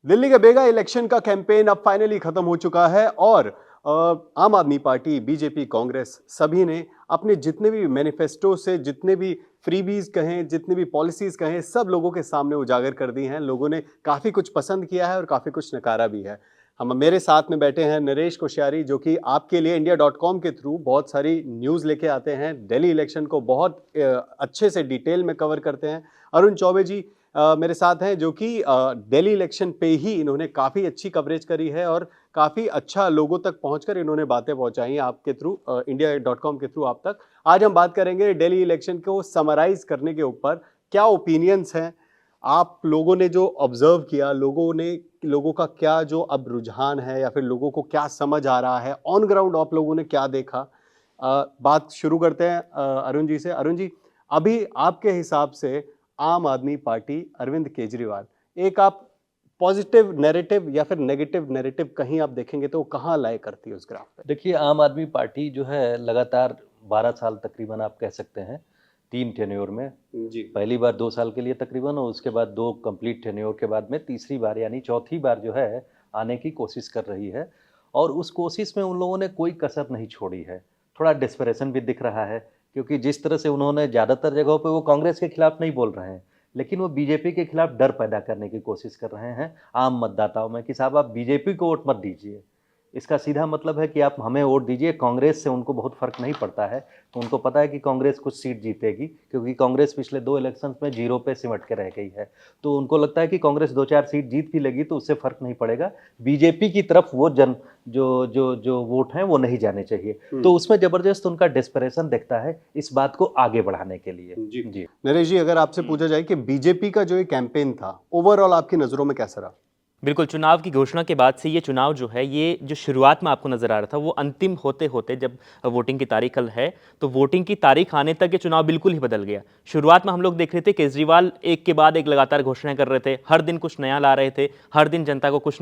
दिल्ली के बेगा इलेक्शन का कैंपेन अब फाइनली खत्म हो चुका है और आम आदमी पार्टी, बीजेपी, कांग्रेस सभी ने अपने जितने भी मैनिफेस्टो से जितने भी फ्रीबीज कहें, जितने भी पॉलिसीज कहें, सब लोगों के सामने उजागर कर दी हैं। लोगों ने काफी कुछ पसंद किया है और काफी कुछ नकारा भी है। हम मेरे साथ में बैठे हैं नरेश कोश्यारी, जो कि आपके लिए india.com के थ्रू बहुत सारी न्यूज लेके आते हैं, दिल्ली इलेक्शन को बहुत अच्छे से डिटेल में कवर करते हैं। अरुण चौबे जी मेरे साथ हैं, जो कि दिल्ली इलेक्शन पे ही इन्होंने काफ़ी अच्छी कवरेज करी है और काफ़ी अच्छा लोगों तक पहुंचकर इन्होंने बातें पहुंचाई हैं आपके थ्रू, india.com के थ्रू आप तक। आज हम बात करेंगे दिल्ली इलेक्शन को समराइज करने के ऊपर, क्या ओपिनियंस हैं, आप लोगों ने जो ऑब्जर्व किया, लोगों का क्या जो अब रुझान है या फिर लोगों को क्या समझ आ रहा है ऑन ग्राउंड, आप लोगों ने क्या देखा। बात शुरू करते हैं अरुण जी से। अरुण जी, अभी आपके हिसाब से आम आदमी पार्टी, अरविंद केजरीवाल, एक आप पॉजिटिव नैरेटिव या फिर नेगेटिव नैरेटिव कहीं आप देखेंगे तो कहाँ लाए करती है उस ग्राफ पे? देखिए, आम आदमी पार्टी जो है लगातार 12 साल तकरीबन आप कह सकते हैं 3 टेन्योर में, जी। पहली बार 2 साल के लिए तकरीबन और उसके बाद 2 कंप्लीट टेन्योर के बाद में तीसरी बार यानी चौथी बार जो है आने की कोशिश कर रही है। और उस कोशिश में उन लोगों ने कोई कसर नहीं छोड़ी है। थोड़ा डेस्परेशन भी दिख रहा है, क्योंकि जिस तरह से उन्होंने ज़्यादातर जगहों पे वो कांग्रेस के खिलाफ नहीं बोल रहे हैं, लेकिन वो बीजेपी के खिलाफ डर पैदा करने की कोशिश कर रहे हैं आम मतदाताओं में कि साहब आप बीजेपी को वोट मत दीजिए। इसका सीधा मतलब है कि आप हमें वोट दीजिए, कांग्रेस से उनको बहुत फ़र्क नहीं पड़ता है। तो उनको पता है कि कांग्रेस कुछ सीट जीतेगी, क्योंकि कांग्रेस पिछले 2 इलेक्शंस में ज़ीरो पे सिमट के रह गई है। तो उनको लगता है कि कांग्रेस 2-4 सीट जीत भी लेगी तो उससे फ़र्क नहीं पड़ेगा। बीजेपी की तरफ वो जो वोट हैं वो नहीं जाने चाहिए। तो उसमें ज़बरदस्त उनका डेस्परेशन दिखता है इस बात को आगे बढ़ाने के लिए। जी। नरेश जी, अगर आपसे पूछा जाए कि बीजेपी का जो ये कैंपेन था, ओवरऑल आपकी नजरों में कैसा रहा? बिल्कुल, चुनाव की घोषणा के बाद से ये चुनाव जो है, ये जो शुरुआत में आपको नज़र आ रहा था, वो अंतिम होते-होते जब वोटिंग की तारीख कल है, तो वोटिंग की तारीख आने तक ये चुनाव बिल्कुल ही बदल गया। शुरुआत में हम लोग देख रहे थे केजरीवाल एक के बाद एक लगातार घोषणाएँ कर रहे थे, हर दिन कुछ नया ला रहे थे, हर दिन जनता को कुछ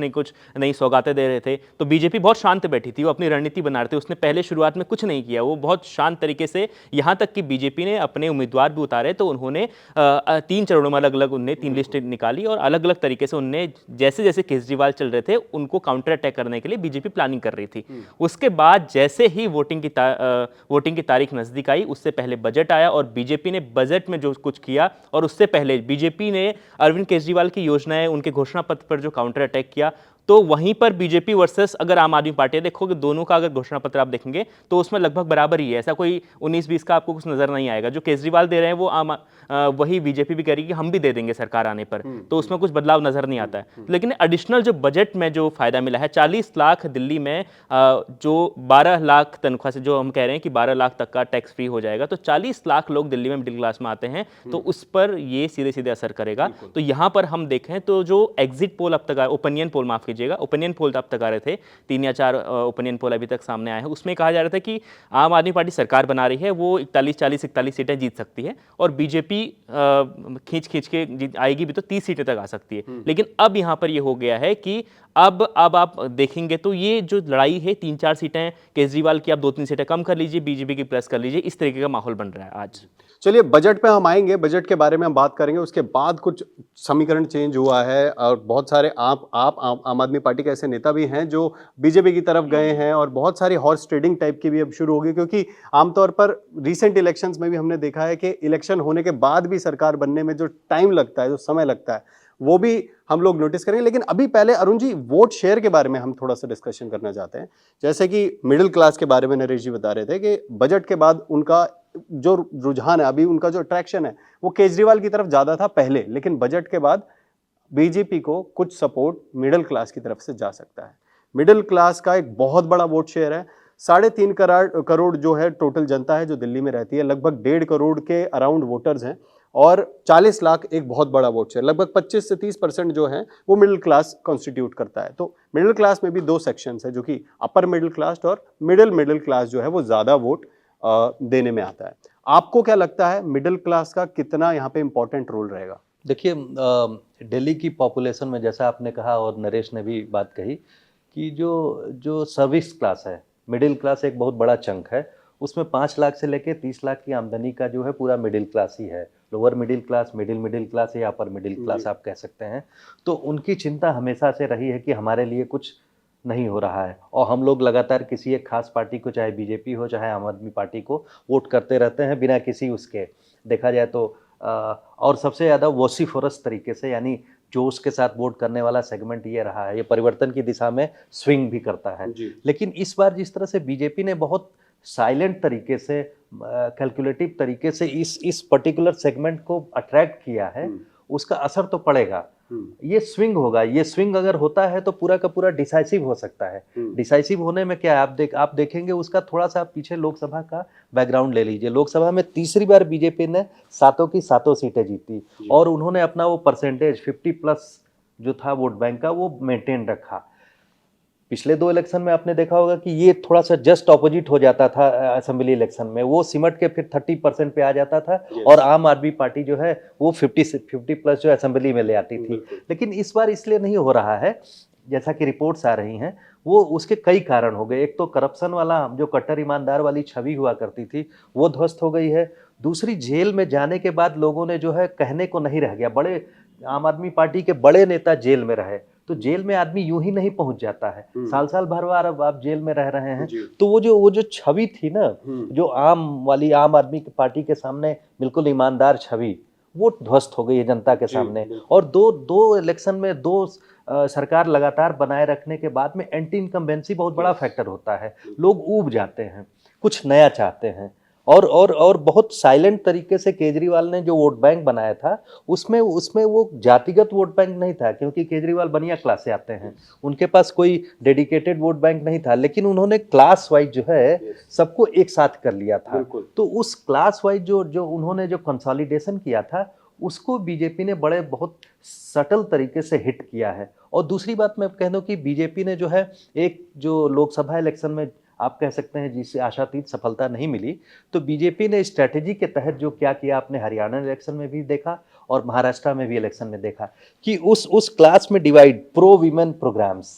नई सौगातें दे रहे थे। तो बीजेपी बहुत शांत बैठी थी, वो अपनी रणनीति बना रहे थे। उसने पहले शुरुआत में कुछ नहीं किया, वो बहुत शांत तरीके से, यहाँ तक कि बीजेपी ने अपने उम्मीदवार भी उतारे, तो उन्होंने 3 चरणों में अलग-अलग उन्होंने 3 लिस्टें निकाली और अलग-अलग तरीके से उन्होंने जैसे-जैसे केजरीवाल चल रहे थे, उनको काउंटर अटैक करने के लिए बीजेपी प्लानिंग कर रही थी। उसके बाद जैसे ही वोटिंग की तारीख नज़दीक आई, उससे पहले बजट आया और बीजेपी ने बजट में जो कुछ किया और उससे पहले बीजेपी ने अरविंद केजरीवाल की योजनाएं, उनके घोषणा पत्र पर जो काउंटर अटैक किया, तो वहीं पर बीजेपी वर्सेस अगर आम आदमी पार्टी देखोगे, दोनों का अगर घोषणा पत्र आप देखेंगे तो उसमें लगभग बराबर ही है। ऐसा कोई 19-20 का आपको कुछ नजर नहीं आएगा। जो केजरीवाल दे रहे हैं वो वही बीजेपी भी करेगी, हम भी दे देंगे सरकार आने पर। तो उसमें कुछ बदलाव नजर नहीं आता है। लेकिन एडिशनल जो बजट में जो फायदा मिला है, 40 लाख दिल्ली में जो 12 लाख तनख्वाह से, जो हम कह रहे हैं कि 12 लाख तक का टैक्स फ्री हो जाएगा, तो 40 लाख लोग दिल्ली में मिडिल क्लास में आते हैं, तो उस पर ये सीधे सीधे असर करेगा। तो यहाँ पर हम देखें तो जो एग्जिट पोल अब तक आया, ओपिनियन पोल माफ कीजिएगा, ओपिनियन पोल अब तक आ रहे थे, 3 या 4 ओपिनियन पोल अभी तक सामने आए हैं, उसमें कहा जा रहा था कि आम आदमी पार्टी सरकार बना रही है, वो 41 सीटें जीत सकती है और बीजेपी खींच के आएगी भी तो 30 सीटें तक आ सकती है। लेकिन अब यहाँ पर ये हो गया है कि अब आप देखेंगे तो ये जो लड़ाई है, 3-4 सीटें केजरीवाल की, आप 2-3 सीटें कम कर लीजिए, बीजेपी की प्लस कर लीजिए, इस तरीके का माहौल बन रहा है आज। चलिए, बजट पे हम आएंगे, बजट के बारे में हम बात करेंगे। उसके बाद कुछ समीकरण चेंज हुआ है और बहुत सारे आम आदमी पार्टी के ऐसे नेता भी हैं जो बीजेपी की तरफ गए हैं और बहुत सारी हॉर्स ट्रेडिंग टाइप की भी अब शुरू हो गई, क्योंकि आमतौर पर रिसेंट इलेक्शंस में भी हमने देखा है कि इलेक्शन होने के बाद भी सरकार बनने में जो टाइम लगता है, जो समय लगता है, वो भी हम लोग नोटिस करेंगे। लेकिन अभी पहले अरुण जी, वोट शेयर के बारे में हम थोड़ा सा डिस्कशन करना चाहते हैं। जैसे कि मिडिल क्लास के बारे में नरेश जी बता रहे थे कि बजट के बाद उनका जो रुझान है, अभी उनका जो अट्रैक्शन है, वो केजरीवाल की तरफ ज्यादा था पहले, लेकिन बजट के बाद बीजेपी को कुछ सपोर्ट मिडिल क्लास की तरफ से जा सकता है। मिडिल क्लास का एक बहुत बड़ा वोट शेयर है, 3.5 करोड़ जो है टोटल जनता है जो दिल्ली में रहती है, लगभग 1.5 करोड़ के अराउंड वोटर्स हैं और 40 लाख एक बहुत बड़ा वोट शेयर, लगभग 25 से 30% जो है वो मिडिल क्लास कॉन्स्टिट्यूट करता है। तो मिडिल क्लास में भी 2 सेक्शंस है, जो कि अपर मिडिल क्लास और मिडिल क्लास जो है वो ज्यादा वोट देने में आता है। आपको क्या लगता है, मिडिल क्लास का कितना यहाँ पे इंपॉर्टेंट रोल रहेगा? देखिए, दिल्ली की पॉपुलेशन में जैसा आपने कहा और नरेश ने भी बात कही कि जो जो सर्विस क्लास है, मिडिल क्लास एक बहुत बड़ा चंक है। उसमें 5 लाख से लेके 30 लाख की आमदनी का जो है पूरा मिडिल क्लास ही है लोअर मिडिल क्लास या अपर मिडिल क्लास आप कह सकते हैं। तो उनकी चिंता हमेशा से रही है कि हमारे लिए कुछ नहीं हो रहा है, और हम लोग लगातार किसी एक खास पार्टी को, चाहे बीजेपी हो चाहे आम आदमी पार्टी को, वोट करते रहते हैं बिना किसी उसके, देखा जाए तो और सबसे ज़्यादा वोसिफोरस तरीके से, यानी जोश के साथ वोट करने वाला सेगमेंट ये रहा है। ये परिवर्तन की दिशा में स्विंग भी करता है। लेकिन इस बार जिस तरह से बीजेपी ने बहुत साइलेंट तरीके से, कैलकुलेटिव तरीके से इस पर्टिकुलर सेगमेंट को अट्रैक्ट किया है, उसका असर तो पड़ेगा। ये स्विंग होगा। ये स्विंग अगर होता है तो पूरा का पूरा डिसाइसिव हो सकता है। डिसाइसिव होने में क्या है, आप देखेंगे उसका थोड़ा सा पीछे लोकसभा का बैकग्राउंड ले लीजिए। लोकसभा में तीसरी बार बीजेपी ने 7 की 7 सीटें जीती, और उन्होंने अपना वो परसेंटेज 50+ जो था वोट बैंक का, वो मेंटेन रखा। पिछले 2 इलेक्शन में आपने देखा होगा कि ये थोड़ा सा जस्ट ऑपोजिट हो जाता था। असेंबली इलेक्शन में वो सिमट के फिर 30% पे आ जाता था, और आम आदमी पार्टी जो है वो 50+ जो असेंबली में ले आती थी। लेकिन इस बार इसलिए नहीं हो रहा है, जैसा कि रिपोर्ट्स आ रही हैं, वो उसके कई कारण हो गए। एक तो करप्शन वाला, जो कट्टर ईमानदार वाली छवि हुआ करती थी, वो ध्वस्त हो गई है। दूसरी, जेल में जाने के बाद लोगों ने जो है कहने को नहीं रह गया। बड़े आम आदमी पार्टी के बड़े नेता जेल में रहे, तो जेल में आदमी यूं ही नहीं पहुंच जाता है। साल भर बार अब आप जेल में रह रहे हैं, तो वो जो छवि थी ना, जो आम आदमी की पार्टी के सामने बिल्कुल ईमानदार छवि, वो ध्वस्त हो गई है जनता के सामने। और दो इलेक्शन में सरकार लगातार बनाए रखने के बाद में एंटी इनकम्बेंसी बहुत बड़ा फैक्टर होता है। लोग ऊब जाते हैं, कुछ नया चाहते हैं। और बहुत साइलेंट तरीके से केजरीवाल ने जो वोट बैंक बनाया था, उसमें वो जातिगत वोट बैंक नहीं था, क्योंकि केजरीवाल बनिया क्लास से आते हैं, उनके पास कोई डेडिकेटेड वोट बैंक नहीं था। लेकिन उन्होंने क्लास वाइज जो है सबको एक साथ कर लिया था। तो उस क्लास वाइज जो उन्होंने जो कंसोलिडेशन किया था, उसको बीजेपी ने बहुत सटल तरीके से हिट किया है। और दूसरी बात मैं कह दूं कि बीजेपी ने जो है, एक जो लोकसभा इलेक्शन में आप कह सकते हैं जिससे आशातीत सफलता नहीं मिली, तो बीजेपी ने स्ट्रेटेजी के तहत जो क्या किया, आपने हरियाणा इलेक्शन में भी देखा और महाराष्ट्र में भी इलेक्शन में देखा कि उस क्लास में डिवाइड, प्रो वीमेन प्रोग्राम्स,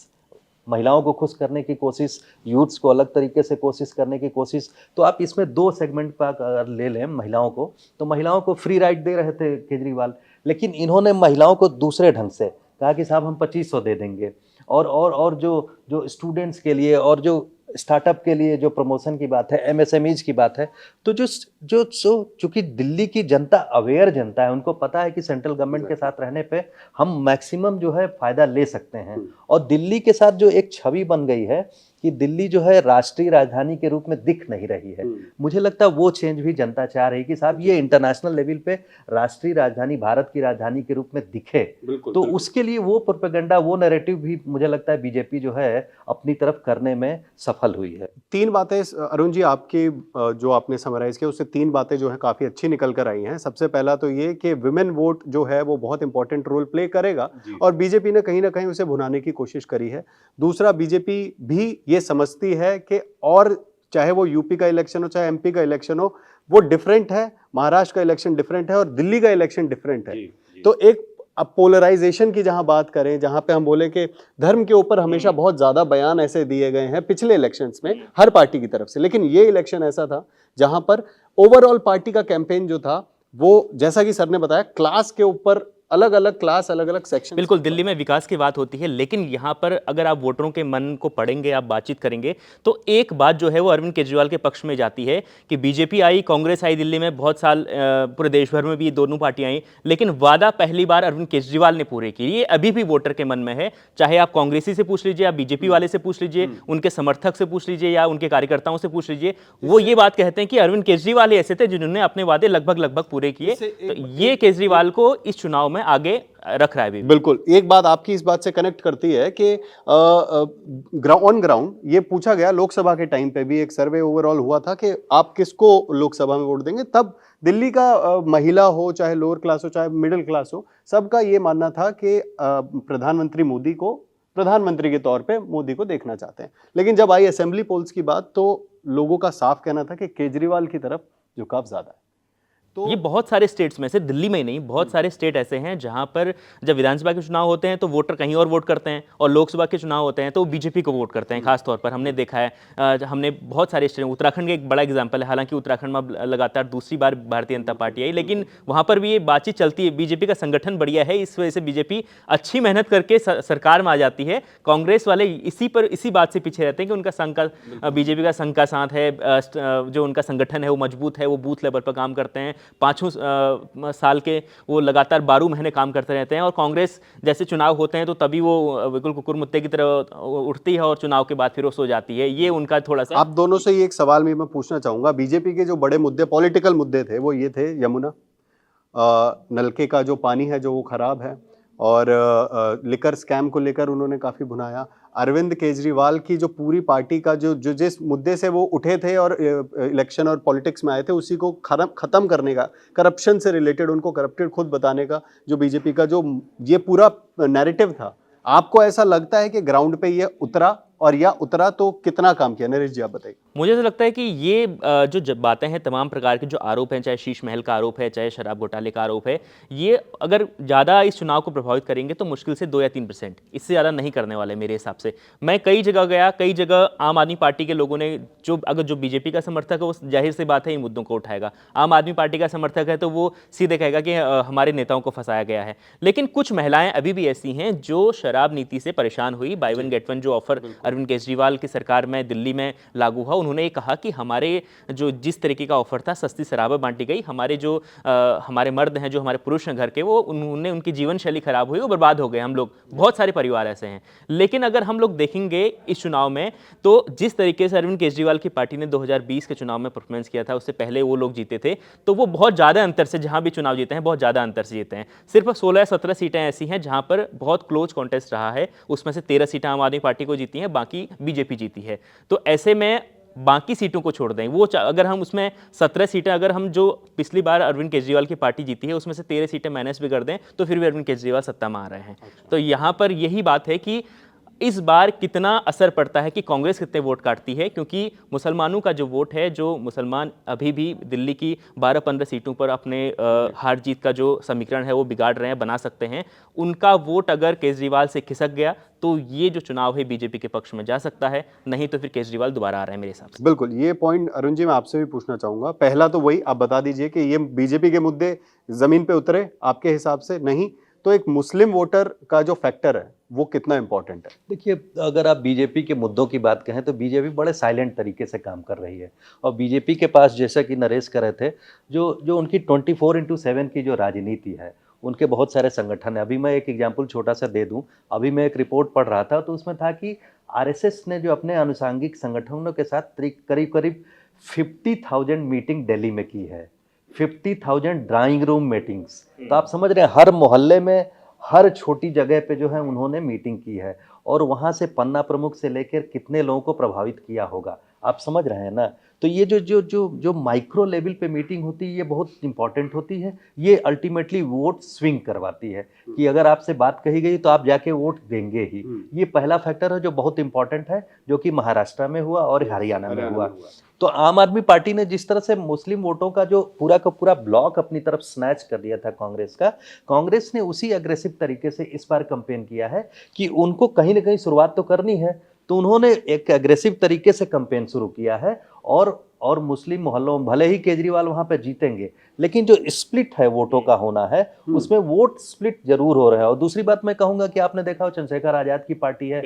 महिलाओं को खुश करने की कोशिश, यूथ्स को अलग तरीके से कोशिश करने की कोशिश। तो आप इसमें 2 सेगमेंट पर अगर ले लें महिलाओं को, तो महिलाओं को फ्री राइड दे रहे थे केजरीवाल, लेकिन इन्होंने महिलाओं को दूसरे ढंग से कहा कि साहब हम 2500 दे देंगे। और जो स्टूडेंट्स के लिए और जो स्टार्टअप के लिए जो प्रमोशन की बात है, एमएसएमईज की बात है, तो चूंकि दिल्ली की जनता अवेयर जनता है, उनको पता है कि सेंट्रल गवर्नमेंट के साथ रहने पे हम मैक्सिमम जो है फायदा ले सकते हैं। और दिल्ली के साथ जो एक छवि बन गई है कि दिल्ली जो है राष्ट्रीय राजधानी के रूप में दिख नहीं रही है, मुझे लगता है वो चेंज भी जनता चाह रही है कि साहब ये इंटरनेशनल लेवल पे राष्ट्रीय राजधानी, भारत की राजधानी के रूप में दिखे। तो उसके लिए वो प्रोपेगेंडा, वो नैरेटिव भी मुझे लगता है बीजेपी जो है अपनी तरफ करने में सफल हुई है। 3 बातें अरुण जी, आपकी जो आपने समराइज किया उससे 3 बातें जो है काफी अच्छी निकल कर आई हैं। सबसे पहला तो ये कि विमेन वोट जो है वो बहुत इंपॉर्टेंट रोल प्ले करेगा, और बीजेपी ने कहीं ना कहीं उसे भुनाने की कोशिश करी है। दूसरा, बीजेपी भी ये समझती है कि, और चाहे वो यूपी का इलेक्शन हो चाहे एमपी का इलेक्शन हो, वो डिफरेंट है, महाराष्ट्र का इलेक्शन डिफरेंट है और दिल्ली का इलेक्शन डिफरेंट है। तो एक अब पोलराइजेशन की जहां बात करें, जहां पे हम बोले कि धर्म के ऊपर हमेशा बहुत ज्यादा बयान ऐसे दिए गए हैं पिछले इलेक्शंस में हर पार्टी की तरफ से, लेकिन ये इलेक्शन ऐसा था जहां पर ओवरऑल पार्टी का कैंपेन जो था वो, जैसा कि सर ने बताया, क्लास के ऊपर अलग अलग क्लास, अलग अलग सेक्शन। बिल्कुल, दिल्ली में विकास की बात होती है, लेकिन यहाँ पर अगर आप वोटरों के मन को पढ़ेंगे, आप बातचीत करेंगे, तो एक बात जो है वो अरविंद केजरीवाल के पक्ष में जाती है कि बीजेपी आई, कांग्रेस आई दिल्ली में, बहुत साल पूरे देश भर में भी दोनों पार्टियां आई, लेकिन वादा पहली बार अरविंद केजरीवाल ने पूरे किए। ये अभी भी वोटर के मन में है, चाहे आप कांग्रेसी से पूछ लीजिए, आप बीजेपी वाले से पूछ लीजिए, उनके समर्थक से पूछ लीजिए या उनके कार्यकर्ताओं से पूछ लीजिए, वो ये बात कहते हैं कि अरविंद केजरीवाल ही ऐसे थे जिन्होंने अपने वादे लगभग पूरे किए। तो ये केजरीवाल को इस चुनाव में आगे रख रहा है भी। बिल्कुल, एक बात आपकी इस बात से कनेक्ट करती है कि ऑन ग्राउंड ये पूछा गया, लोकसभा के टाइम पे भी एक सर्वे ओवरऑल हुआ था कि आप किसको लोकसभा में वोट देंगे, तब दिल्ली का महिला हो चाहे लोअर क्लास हो चाहे मिडिल क्लास हो, सबका ये मानना था कि प्रधानमंत्री मोदी को, प्रधानमंत्री के तौर पे मोदी को देखना चाहते हैं। लेकिन जब आई असेंबली पोल्स की बात, तो लोगों का साफ कहना था कि केजरीवाल की तरफ झुकाव ज्यादा है। तो ये बहुत सारे स्टेट्स में से, दिल्ली में ही नहीं, बहुत सारे स्टेट ऐसे हैं जहां पर जब विधानसभा के चुनाव होते हैं तो वोटर कहीं और वोट करते हैं, और लोकसभा के चुनाव होते हैं तो बीजेपी को वोट करते हैं। खास तौर पर हमने देखा है, हमने बहुत सारे स्टेट, उत्तराखंड का एक बड़ा एग्जाम्पल है। हालांकि उत्तराखंड में अब लगातार दूसरी बार भारतीय जनता पार्टी आई, लेकिन वहां पर भी ये बातचीत चलती है। बीजेपी का संगठन बढ़िया है, इस वजह से बीजेपी अच्छी मेहनत करके सरकार में आ जाती है। कांग्रेस वाले इसी बात से पीछे रहते हैं कि उनका संघ का, बीजेपी का संघ का साथ है, जो उनका संगठन है वो मजबूत है, वो बूथ लेवल पर काम करते हैं, 5 साल के वो लगातार 12 महीने काम करते रहते हैं। और कांग्रेस जैसे चुनाव होते हैं तो तभी वो बिल्कुल कुकुर मुत्ते की तरह उठती है और चुनाव के बाद फिर वो सो जाती है। ये उनका थोड़ा सा। आप दोनों से ही एक सवाल मैं पूछना चाहूंगा। बीजेपी के जो बड़े मुद्दे, पॉलिटिकल मुद्दे थे, वो ये थे, यमुना, नलके का जो पानी है जो वो खराब है, और लिकर स्कैम को लेकर उन्होंने काफी भुनाया। अरविंद केजरीवाल की जो पूरी पार्टी का जो जो जिस मुद्दे से वो उठे थे और इलेक्शन और पॉलिटिक्स में आए थे, उसी को खत्म करने का, करप्शन से रिलेटेड, उनको करप्टेड खुद बताने का जो बीजेपी का जो ये पूरा नैरेटिव था, आपको ऐसा लगता है कि ग्राउंड पे ये उतरा, और या उतरा तो कितना काम किया? नरेश जी आप बताइए। मुझे तो लगता है कि ये जो बातें हैं, तमाम प्रकार के जो आरोप हैं, चाहे शीश महल का आरोप है, चाहे शराब घोटाले का आरोप है, ये अगर ज़्यादा इस चुनाव को प्रभावित करेंगे तो मुश्किल से 2 या 3%, इससे ज़्यादा नहीं करने वाले मेरे हिसाब से। मैं कई जगह गया, कई जगह आम आदमी पार्टी के लोगों ने, जो बीजेपी का समर्थक है वो जाहिर सी बात है इन मुद्दों को उठाएगा। आम आदमी पार्टी का समर्थक है तो वो सीधे कहेगा कि हमारे नेताओं को फंसाया गया है। लेकिन कुछ महिलाएं अभी भी ऐसी हैं जो शराब नीति से परेशान हुई। बाय वन गेट वन जो ऑफर अरविंद केजरीवाल की सरकार में दिल्ली में लागू हुआ, उन्होंने ये कहा कि हमारे जो जिस तरीके का ऑफर था, सस्ती शराबें बांटी गई, हमारे मर्द हैं, जो हमारे पुरुष हैं घर के, वो उनकी जीवन शैली खराब हुई, वो बर्बाद हो गए। हम लोग, बहुत सारे परिवार ऐसे हैं। लेकिन अगर हम लोग देखेंगे इस चुनाव में, तो जिस तरीके से अरविंद केजरीवाल की पार्टी ने 2020 के चुनाव में परफॉर्मेंस किया था, उससे पहले वो लोग जीते थे, तो वो बहुत ज़्यादा अंतर से, जहां भी चुनाव जीते हैं बहुत ज़्यादा अंतर से जीते हैं। सिर्फ 16-17 सीटें ऐसी हैं जहां पर बहुत क्लोज कॉन्टेस्ट रहा है, उसमें से 13 सीटें आम आदमी पार्टी को जीती हैं, बाकी बीजेपी जीती है। तो ऐसे में बाकी सीटों को छोड़ दें, वो अगर हम उसमें 17 सीटें, अगर हम जो पिछली बार अरविंद केजरीवाल की पार्टी जीती है उसमें से 13 सीटें माइनस भी कर दें, तो फिर भी अरविंद केजरीवाल सत्ता में आ रहे हैं। तो यहाँ पर यही बात है कि इस बार कितना असर पड़ता है कि कांग्रेस कितने वोट काटती है, क्योंकि मुसलमानों का जो वोट है, जो मुसलमान अभी भी दिल्ली की 12-15 सीटों पर अपने हार जीत का जो समीकरण है वो बिगाड़ रहे हैं, बना सकते हैं, उनका वोट अगर केजरीवाल से खिसक गया तो ये जो चुनाव है बीजेपी के पक्ष में जा सकता है, नहीं तो फिर केजरीवाल दोबारा आ रहे हैं मेरे हिसाब से। बिल्कुल, ये पॉइंट अरुण जी मैं आपसे भी पूछना चाहूंगा। पहला तो वही आप बता दीजिए कि ये बीजेपी के मुद्दे जमीन पे उतरे आपके हिसाब से? नहीं तो एक मुस्लिम वोटर का जो फैक्टर है वो कितना इंपॉर्टेंट है? देखिए, अगर आप बीजेपी के मुद्दों की बात कहें तो बीजेपी बड़े साइलेंट तरीके से काम कर रही है, और बीजेपी के पास, जैसा कि नरेश कह रहे थे, जो उनकी 24/7 की जो राजनीति है, उनके बहुत सारे संगठन है। अभी मैं एक एग्जाम्पल छोटा सा दे दूं। अभी मैं एक रिपोर्ट पढ़ रहा था तो उसमें था कि आरएसएस ने जो अपने आनुषंगिक संगठनों के साथ करीब करीब 50,000 मीटिंग दिल्ली में की है, 50,000 ड्राइंग रूम मीटिंग्स। तो आप समझ रहे हैं, हर मोहल्ले में, हर छोटी जगह पे जो है उन्होंने मीटिंग की है, और वहाँ से पन्ना प्रमुख से लेकर कितने लोगों को प्रभावित किया होगा, आप समझ रहे हैं ना। तो ये जो माइक्रो लेवल पे मीटिंग होती है, ये बहुत इंपॉर्टेंट होती है। ये अल्टीमेटली वोट स्विंग करवाती है कि अगर आपसे बात कही गई तो आप जाके वोट देंगे ही। ये पहला फैक्टर है जो बहुत इंपॉर्टेंट है, जो कि महाराष्ट्र में हुआ और हरियाणा में हुआ। तो आम आदमी पार्टी ने जिस तरह से मुस्लिम वोटों का जो पूरा का पूरा ब्लॉक अपनी तरफ स्नैच कर दिया था कांग्रेस का, कांग्रेस ने उसी अग्रेसिव तरीके से इस बार कैंपेन किया है कि उनको कहीं ना कहीं शुरुआत तो करनी है, तो उन्होंने एक एग्रेसिव तरीके से कैंपेन शुरू किया है। और मुस्लिम मोहल्लों में भले ही केजरीवाल वहां पे जीतेंगे, लेकिन जो स्प्लिट है वोटों का होना है, उसमें वोट स्प्लिट जरूर हो रहा है। और दूसरी बात मैं कहूंगा कि आपने देखा हो, चंद्रशेखर आजाद की पार्टी है,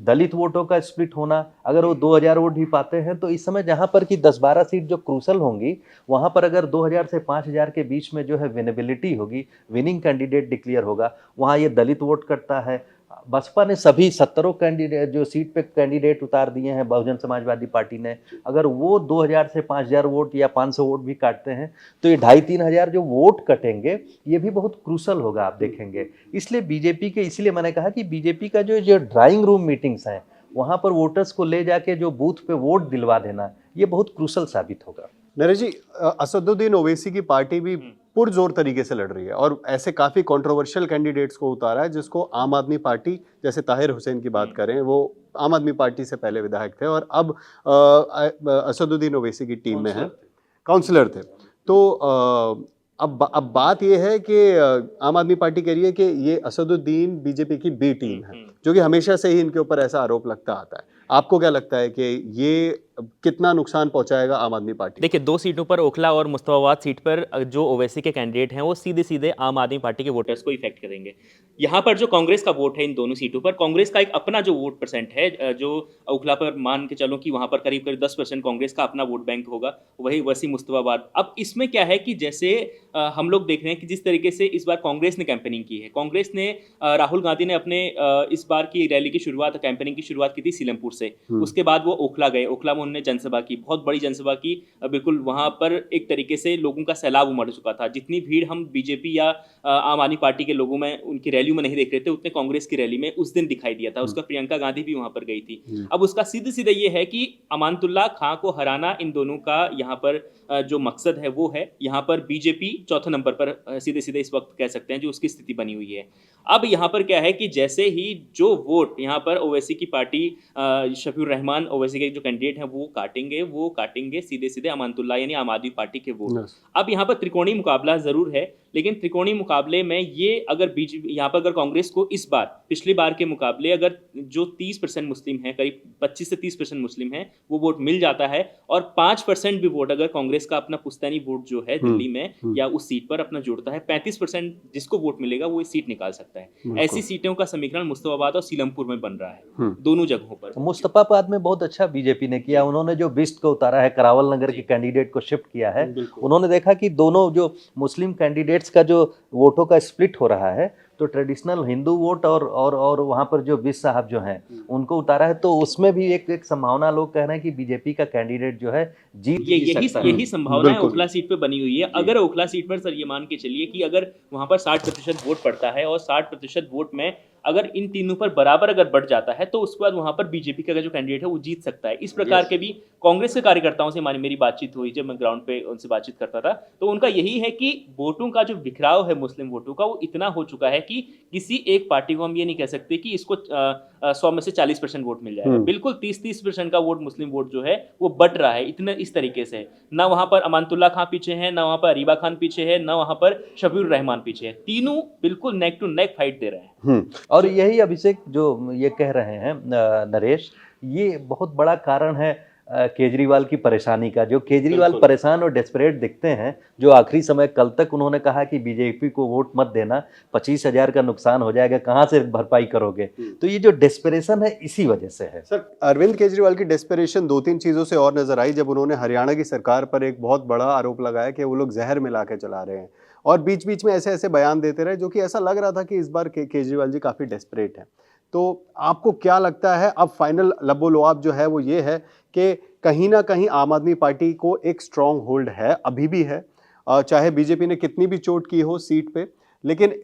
दलित वोटों का स्प्लिट होना, अगर वो 2000 वोट भी पाते हैं तो इस समय जहां पर कि 10-12 सीट जो क्रूशल होंगी, वहां पर अगर 2000 से 5000 के बीच में जो है विनेबिलिटी होगी, विनिंग कैंडिडेट डिक्लेयर होगा, वहां ये दलित वोट करता है। बसपा ने सभी 17 कैंडिडेट जो सीट पे कैंडिडेट उतार दिए हैं बहुजन समाजवादी पार्टी ने, अगर वो 2000 से 5000 वोट या 500 वोट भी काटते हैं तो ये 2500-3000 हजार जो वोट कटेंगे, ये भी बहुत क्रूशल होगा, आप देखेंगे। इसलिए बीजेपी के, इसलिए मैंने कहा कि बीजेपी का जो ड्राइंग रूम मीटिंग्स हैं, वहां पर वोटर्स को ले जाके जो बूथ पे वोट दिलवा देना, ये बहुत क्रूशल साबित होगा। नरेश जी, असदुद्दीन ओवैसी की पार्टी भी पुरजोर तरीके से लड़ रही है और ऐसे काफी कंट्रोवर्शियल कैंडिडेट्स को उतारा है, जिसको आम आदमी पार्टी, जैसे ताहिर हुसैन की बात करें, वो आम आदमी पार्टी से पहले विधायक थे और अब असदुद्दीन ओवैसी की टीम में है, काउंसलर थे। तो अब बात ये है कि आम आदमी पार्टी कह रही है कि ये असदुद्दीन बीजेपी की बी टीम है, जो कि हमेशा से ही इनके ऊपर ऐसा आरोप लगता आता है। आपको क्या लगता है कि ये कितना नुकसान पहुंचाएगा आम आदमी पार्टी को? देखिए, 2 सीटों पर ओखला और मुस्तफाबाद सीट पर जो ओवैसी के कैंडिडेट हैं वो सीधे-सीधे आम आदमी पार्टी के वोटर्स को इफेक्ट करेंगे। यहाँ पर जो कांग्रेस का वोट है इन दोनों सीटों पर, कांग्रेस का एक अपना जो वोट परसेंट है, जो ओखला पर मान के चलो कि वहाँ पर करीब-करीब 10% कांग्रेस का अपना वोट बैंक होगा, वही वैसी मुस्तफाबाद। अब इसमें क्या है कि जैसे हम लोग देख रहे हैं कि जिस तरीके से इस बार कांग्रेस ने कैंपेनिंग की है, कांग्रेस ने राहुल गांधी ने अपने इस बार की रैली की शुरुआत, कैंपेनिंग की शुरुआत की थी सीलमपुर से। उसके बाद वो ओखला गए, ओखला में उन्होंने जनसभा की, बहुत बड़ी जनसभा की। बिल्कुल वहाँ पर एक तरीके से लोगों का सैलाब उमड़ चुका था। जितनी भीड़ हम बीजेपी या आम आदमी पार्टी के लोगों में उनकी रैलियों में नहीं देख रहे थे, उतने कांग्रेस की रैली में उस दिन दिखाई दिया था। उसका प्रियंका गांधी भी वहाँ पर गई थी। अब उसका सीधे सीधे ये है कि अमानतुल्लाह खां को हराना इन दोनों का यहाँ पर जो मकसद है वो है। यहाँ पर बीजेपी चौथे नंबर पर सीधे सीधे इस वक्त कह सकते हैं जो उसकी स्थिति बनी हुई है। अब यहाँ पर क्या है कि जैसे ही जो वोट यहाँ पर ओवैसी की पार्टी, शफीउर रहमान ओवैसी के जो कैंडिडेट हैं वो काटेंगे सीधे सीधे अमानतुल्लाह यानी आम आदमी पार्टी के वोट। अब यहाँ पर त्रिकोणीय मुकाबला जरूर है, लेकिन त्रिकोणीय मुकाबले में ये अगर बीजेपी यहाँ पर अगर कांग्रेस को इस बार पिछली बार के मुकाबले अगर जो 30% मुस्लिम हैं, करीब 25 से 30% मुस्लिम हैं, वो वोट मिल जाता है और 5% भी वोट अगर कांग्रेस का अपना पुश्तैनी वोट जो है दिल्ली में या उस सीट पर अपना जोड़ता है, 35% जिसको वोट मिलेगा वो इस सीट निकाल सकता है। ऐसी सीटों का समीकरण मुस्तफाबाद और सीलमपुर में बन रहा है, दोनों जगहों पर। मुस्तफाबाद में बहुत अच्छा बीजेपी ने किया, उन्होंने जो बिस्ट को उतारा है, करावल नगर के कैंडिडेट को शिफ्ट किया है। उन्होंने देखा कि दोनों जो मुस्लिम कैंडिडेट्स का जो वोटों का स्प्लिट हो रहा है, तो ट्रेडिशनल हिंदू वोट और वहाँ पर जो बिस्ट साहब जो हैं उनको उतारा है। तो उसमें भी एक संभावना लोग कह रहे हैं कि बीजेपी का कैंडिडेट जो है यही संभावना है ओखला सीट पे बनी हुई है। अगर ओखला सीट पर सर ये मान के चलिए कि अगर वहाँ पर 60% वोट पड़ता है और 60% वोट में अगर इन तीनों पर बराबर अगर बढ़ जाता है तो उसके बाद वहाँ पर बीजेपी का जो कैंडिडेट है वो जीत सकता है। इस प्रकार के भी कांग्रेस के कार्यकर्ताओं से मेरी बातचीत हुई, जब मैं ग्राउंड पे उनसे बातचीत करता था, तो उनका यही है कि वोटों का जो बिखराव है मुस्लिम वोटों का वो इतना हो चुका है कि किसी एक पार्टी को हम ये नहीं कह सकते कि इसको 100 में से 40% वोट मिल जाएगा। बिल्कुल 30% का वोट मुस्लिम वोट जो है वो बट रहा है इतने इस तरीके से। ना वहाँ पर अमानतुल्लाह खां पीछे है, ना वहाँ पर अरीबा खान पीछे है, ना वहाँ पर शफीउर रहमान पीछे है। तीनों बिल्कुल नेक टू नेक फाइट दे रहे हैं। और यही अभिषेक जो ये कह रहे हैं नरेश, ये बहुत बड़ा कारण है केजरीवाल की परेशानी का। जो केजरीवाल परेशान और डेस्परेट दिखते हैं, जो आखिरी समय कल तक उन्होंने कहा कि बीजेपी को वोट मत देना, 25,000 का नुकसान हो जाएगा, कहाँ से भरपाई करोगे। तो ये जो डेस्परेशन है इसी वजह से है। सर, अरविंद केजरीवाल की डेस्परेशन 2-3 चीजों से और नजर आई जब उन्होंने हरियाणा की सरकार पर एक बहुत बड़ा आरोप लगाया कि वो लोग जहर मिला के चला रहे हैं और बीच बीच में ऐसे ऐसे बयान देते रहे, जो कि ऐसा लग रहा था कि इस बार केजरीवाल जी काफी डेस्परेट हैं। तो आपको क्या लगता है, अब फाइनल लबो-लुआब जो है वो ये है कि कहीं ना कहीं आम आदमी पार्टी को एक स्ट्रॉन्ग होल्ड है, अभी भी है, चाहे बीजेपी ने कितनी भी चोट की हो सीट पे, लेकिन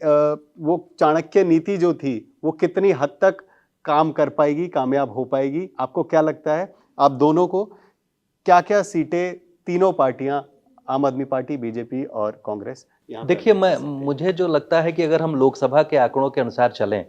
वो चाणक्य नीति जो थी वो कितनी हद तक काम कर पाएगी, कामयाब हो पाएगी? आपको क्या लगता है, आप दोनों को क्या क्या सीटें तीनों पार्टियां, आम आदमी पार्टी, बीजेपी और कांग्रेस? देखिए, मुझे जो लगता है कि अगर हम लोकसभा के आंकड़ों के अनुसार चलें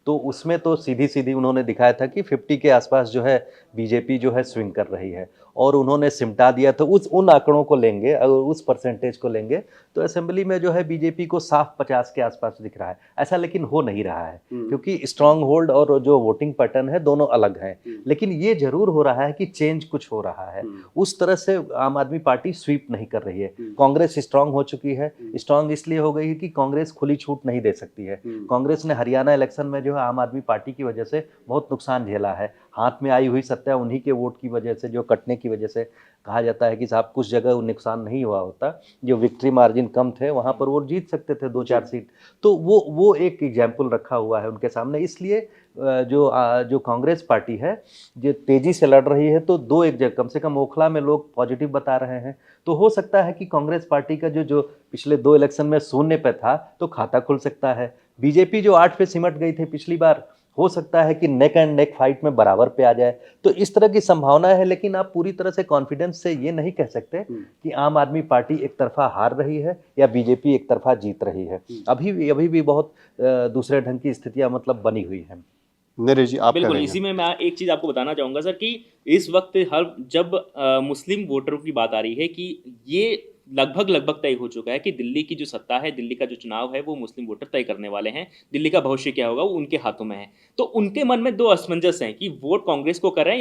तो उसमें तो सीधी सीधी उन्होंने दिखाया था कि 50 के आसपास जो है बीजेपी जो है स्विंग कर रही है, और उन्होंने सिमटा दिया। तो उन आंकड़ों को लेंगे, अगर उस परसेंटेज को लेंगे तो असेंबली में जो है बीजेपी को साफ 50 के आसपास दिख रहा है। ऐसा लेकिन हो नहीं रहा है, क्योंकि स्ट्रांग होल्ड और जो वोटिंग पैटर्न है दोनों अलग हैं। लेकिन ये जरूर हो रहा है कि चेंज कुछ हो रहा है। उस तरह से आम आदमी पार्टी स्वीप नहीं कर रही है। कांग्रेस स्ट्रांग हो चुकी है। स्ट्रांग इसलिए हो गई है कि कांग्रेस खुली छूट नहीं दे सकती है। कांग्रेस ने हरियाणा इलेक्शन में जो है आम आदमी पार्टी की वजह से बहुत नुकसान झेला है। हाथ में आई हुई सत्ता उन्हीं के वोट की वजह से, जो कटने की वजह से कहा जाता है कि साहब कुछ जगह नुकसान नहीं हुआ होता, जो विक्ट्री मार्जिन कम थे वहाँ पर वो जीत सकते थे 2-4 सीट। तो वो एक एग्जाम्पल रखा हुआ है उनके सामने। इसलिए जो कांग्रेस पार्टी है जो तेजी से लड़ रही है, तो दो एक जगह कम से कम ओखला में लोग पॉजिटिव बता रहे हैं। तो हो सकता है कि कांग्रेस पार्टी का जो पिछले 2 इलेक्शन में शून्य पे था तो खाता खुल सकता है। बीजेपी जो 8 पे सिमट गई थी पिछली बार, हो सकता है कि नेक एंड नेक फाइट में बराबर पे आ जाए। तो इस तरह की संभावना है। लेकिन आप पूरी तरह से कॉन्फिडेंस से ये नहीं कह सकते कि आम आदमी पार्टी एक तरफा हार रही है या बीजेपी एक तरफा जीत रही है। अभी भी बहुत दूसरे ढंग की स्थितियां मतलब बनी हुई हैं। नरेश जी, आप बिल्कुल, इसी में मैं एक चीज़ आपको बताना चाहूँगा सर कि इस वक्त जब मुस्लिम वोटरों की बात आ रही है कि ये लगभग तय हो चुका है कि दिल्ली की जो सत्ता है, दिल्ली का जो चुनाव है, वो मुस्लिम वोटर तय करने वाले हैं। दिल्ली का भविष्य क्या होगा वो उनके हाथों में है। तो उनके मन में दो असमंजस हैं कि वोट कांग्रेस को कर रहे हैं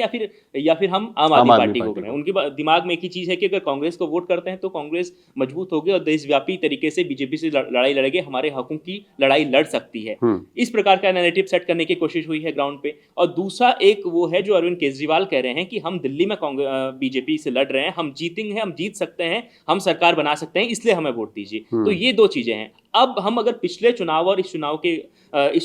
या फिर हम आम आदमी पार्टी को कर रहे हैं। उनके दिमाग में एक ही चीज़ है कि अगर कांग्रेस को वोट करते हैं तो कांग्रेस मजबूत होगी और देशव्यापी तरीके से बीजेपी से लड़ाई लड़ेगी, हमारे हकों की लड़ाई लड़ सकती है। इस प्रकार का नैरेटिव सेट करने की कोशिश हुई है ग्राउंड पे। और दूसरा एक वो है जो अरविंद केजरीवाल कह रहे हैं कि हम दिल्ली में बीजेपी से लड़ रहे हैं, हम जीतेंगे, हम जीत सकते हैं, हम सरकार बना सकते हैं, इसलिए हमें वोट दीजिए। तो ये दो चीजें हैं। अब हम अगर पिछले चुनाव और इस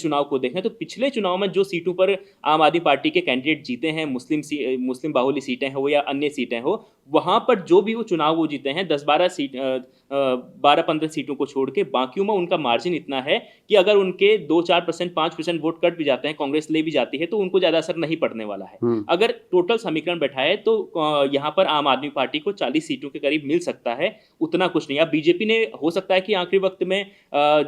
चुनाव को देखें तो पिछले चुनाव में जो सीटों पर आम आदमी पार्टी के कैंडिडेट जीते हैं, मुस्लिम बाहुल्य सीटें हो या अन्य सीटें हो, वहां पर जो भी वो चुनाव वो जीते हैं 12-15 सीटों को छोड़ के बाकियों में उनका मार्जिन इतना है कि अगर उनके 2-4%, 5% वोट कट भी जाते हैं, कांग्रेस ले भी जाती है, तो उनको ज्यादा असर नहीं पड़ने वाला है। अगर टोटल समीकरण बैठाए तो यहाँ पर आम आदमी पार्टी को 40 सीटों के करीब मिल सकता है, उतना कुछ नहीं। अब बीजेपी ने हो सकता है कि आखिरी वक्त में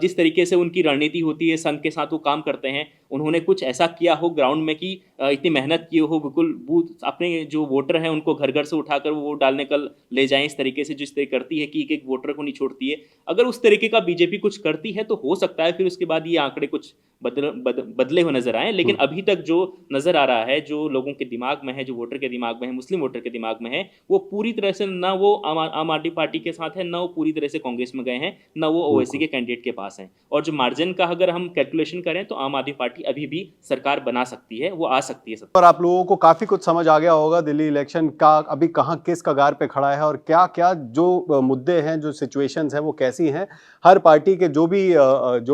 जिस तरीके से उनकी रणनीति होती है, संघ के साथ वो काम करते हैं, उन्होंने कुछ ऐसा किया हो ग्राउंड में कि इतनी मेहनत की हो, बिल्कुल बूथ अपने जो वोटर हैं उनको घर घर से उठाकर वो वोट डालने कल ले जाएं, इस तरीके से जिस तरह करती है कि एक वोटर को नहीं छोड़ती है। अगर उस तरीके का बीजेपी कुछ करती है तो हो सकता है फिर उसके बाद ये आंकड़े कुछ बदले हुए नजर आए। लेकिन अभी तक जो नजर आ रहा है, जो लोगों के दिमाग में है, जो वोटर के दिमाग में है, मुस्लिम वोटर के दिमाग में है, वो पूरी तरह से ना वो आम आदमी पार्टी के साथ है, ना वो पूरी तरह से कांग्रेस में गए हैं, ना वो ओवैसी के कैंडिडेट के पास हैं। और जो मार्जिन का अगर हम कैलकुलेशन करें तो आम आदमी पार्टी अभी भी सरकार बना सकती है, वो आ सकती है। पर आप लोगों को काफी कुछ समझ आ गया होगा दिल्ली इलेक्शन का अभी कहां किस कगार पे खड़ा है और क्या क्या जो मुद्दे हैं, जो सिचुएशंस हैं वो कैसी हैं। हर पार्टी के जो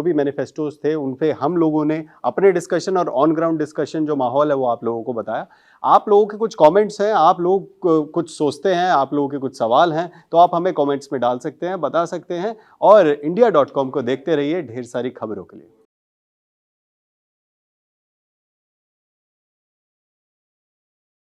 भी मैनिफेस्टोज थे उन पे हम लोगों ने अपने डिस्कशन और ऑन ग्राउंड डिस्कशन जो माहौल है वो आप लोगों को बताया। आप लोगों के कुछ कमेंट्स हैं, आप लोग कुछ सोचते हैं, आप लोगों के कुछ सवाल हैं, तो आप हमें कमेंट्स में डाल सकते हैं, बता सकते हैं। और India.com को देखते रहिए ढेर सारी खबरों के लिए।